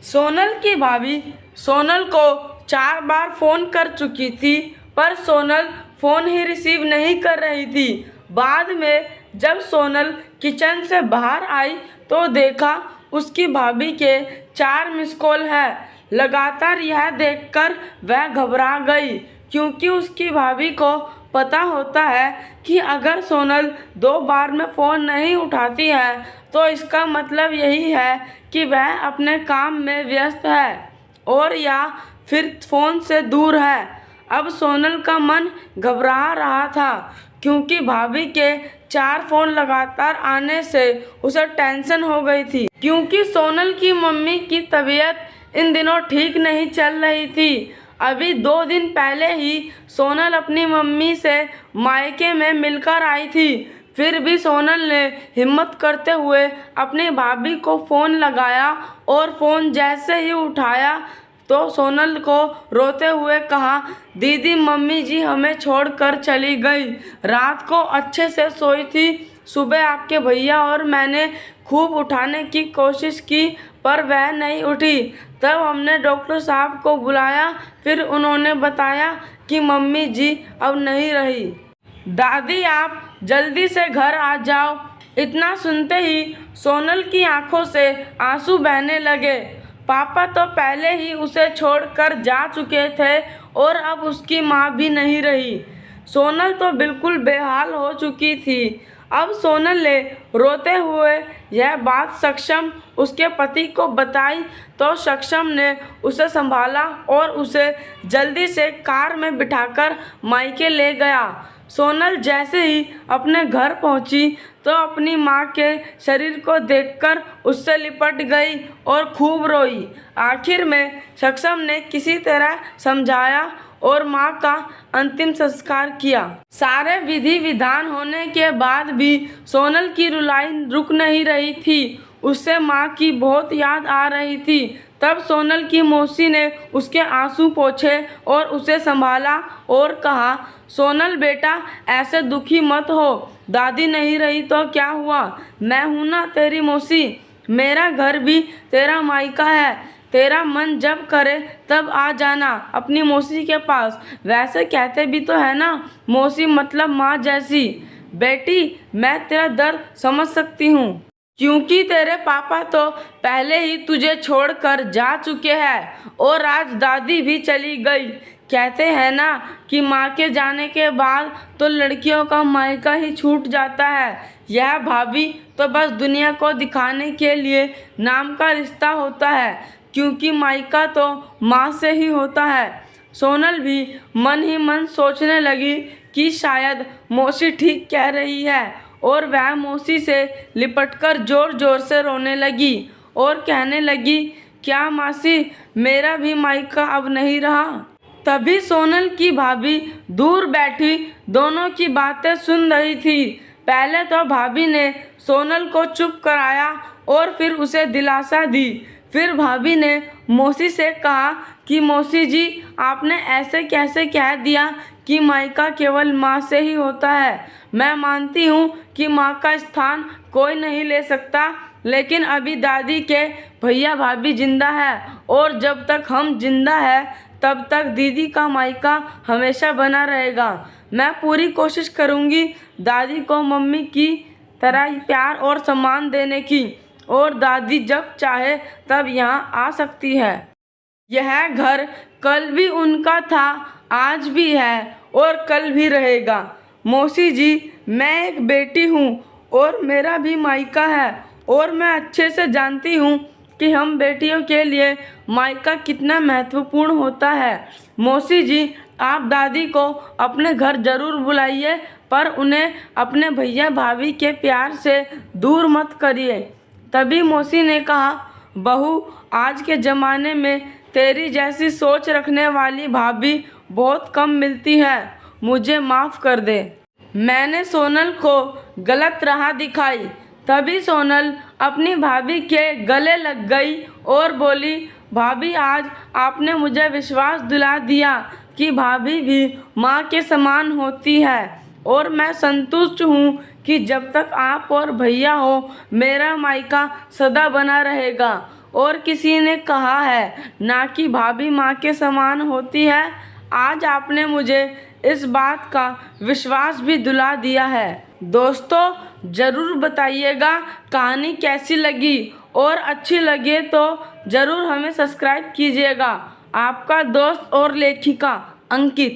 सोनल की भाभी सोनल को 4 बार फ़ोन कर चुकी थी, पर सोनल फ़ोन ही रिसीव नहीं कर रही थी। बाद में जब सोनल किचन से बाहर आई तो देखा उसकी भाभी के 4 मिस कॉल है। लगातार यह देखकर वह घबरा गई, क्योंकि उसकी भाभी को पता होता है कि अगर सोनल 2 बार में फ़ोन नहीं उठाती है तो इसका मतलब यही है कि वह अपने काम में व्यस्त है और या फिर फ़ोन से दूर है। अब सोनल का मन घबरा रहा था, क्योंकि भाभी के 4 फ़ोन लगातार आने से उसे टेंशन हो गई थी, क्योंकि सोनल की मम्मी की तबीयत इन दिनों ठीक नहीं चल रही थी। अभी 2 दिन पहले ही सोनल अपनी मम्मी से मायके में मिलकर आई थी। फिर भी सोनल ने हिम्मत करते हुए अपनी भाभी को फ़ोन लगाया और फ़ोन जैसे ही उठाया तो सोनल को रोते हुए कहा, दीदी मम्मी जी हमें छोड़कर चली गई। रात को अच्छे से सोई थी। सुबह आपके भैया और मैंने खूब उठाने की कोशिश की, पर वह नहीं उठी। तब हमने डॉक्टर साहब को बुलाया। फिर उन्होंने बताया कि मम्मी जी अब नहीं रही। दादी आप जल्दी से घर आ जाओ। इतना सुनते ही सोनल की आंखों से आंसू बहने लगे। पापा तो पहले ही उसे छोड़कर जा चुके थे और अब उसकी माँ भी नहीं रही। सोनल तो बिल्कुल बेहाल हो चुकी थी। अब सोनल ने रोते हुए यह बात सक्षम उसके पति को बताई तो सक्षम ने उसे संभाला और उसे जल्दी से कार में बिठाकर मायके ले गया। सोनल जैसे ही अपने घर पहुंची तो अपनी माँ के शरीर को देखकर उससे लिपट गई और खूब रोई। आखिर में सक्षम ने किसी तरह समझाया और माँ का अंतिम संस्कार किया। सारे विधि विधान होने के बाद भी सोनल की रुलाई रुक नहीं रही थी। उससे माँ की बहुत याद आ रही थी। तब सोनल की मौसी ने उसके आंसू पोंछे और उसे संभाला और कहा, सोनल बेटा ऐसे दुखी मत हो। दादी नहीं रही तो क्या हुआ, मैं हूं ना तेरी मौसी। मेरा घर भी तेरा मायका है। तेरा मन जब करे तब आ जाना अपनी मौसी के पास। वैसे कहते भी तो है ना, मौसी मतलब माँ जैसी। बेटी मैं तेरा दर्द समझ सकती हूँ, क्योंकि तेरे पापा तो पहले ही तुझे छोड़कर जा चुके हैं और आज दादी भी चली गई। कहते हैं ना कि माँ के जाने के बाद तो लड़कियों का मायका ही छूट जाता है। यह भाभी तो बस दुनिया को दिखाने के लिए नाम का रिश्ता होता है, क्योंकि मायका तो माँ से ही होता है। सोनल भी मन ही मन सोचने लगी कि शायद मौसी ठीक कह रही है और वह मौसी से लिपटकर जोर जोर से रोने लगी और कहने लगी, क्या मासी मेरा भी मायका अब नहीं रहा। तभी सोनल की भाभी दूर बैठी दोनों की बातें सुन रही थी। पहले तो भाभी ने सोनल को चुप कराया और फिर उसे दिलासा दी। फिर भाभी ने मौसी से कहा कि मौसी जी आपने ऐसे कैसे कह दिया कि मायका केवल माँ से ही होता है। मैं मानती हूँ कि माँ का स्थान कोई नहीं ले सकता, लेकिन अभी दादी के भैया भाभी जिंदा है और जब तक हम जिंदा है तब तक दीदी का मायका हमेशा बना रहेगा। मैं पूरी कोशिश करूँगी दादी को मम्मी की तरह ही प्यार और सम्मान देने की, और दादी जब चाहे तब यहाँ आ सकती है। यह घर कल भी उनका था, आज भी है और कल भी रहेगा। मौसी जी मैं एक बेटी हूँ और मेरा भी मायका है, और मैं अच्छे से जानती हूँ कि हम बेटियों के लिए मायका कितना महत्वपूर्ण होता है। मौसी जी आप दादी को अपने घर ज़रूर बुलाइए, पर उन्हें अपने भैया भाभी के प्यार से दूर मत करिए। तभी मौसी ने कहा, बहू आज के ज़माने में तेरी जैसी सोच रखने वाली भाभी बहुत कम मिलती है। मुझे माफ़ कर दे, मैंने सोनल को गलत राह दिखाई। तभी सोनल अपनी भाभी के गले लग गई और बोली, भाभी आज आपने मुझे विश्वास दिला दिया कि भाभी भी माँ के समान होती है, और मैं संतुष्ट हूँ कि जब तक आप और भैया हो मेरा मायका सदा बना रहेगा। और किसी ने कहा है ना कि भाभी माँ के समान होती है। आज आपने मुझे इस बात का विश्वास भी दिला दिया है। दोस्तों ज़रूर बताइएगा कहानी कैसी लगी, और अच्छी लगे तो ज़रूर हमें सब्सक्राइब कीजिएगा। आपका दोस्त और लेखिका अंकित।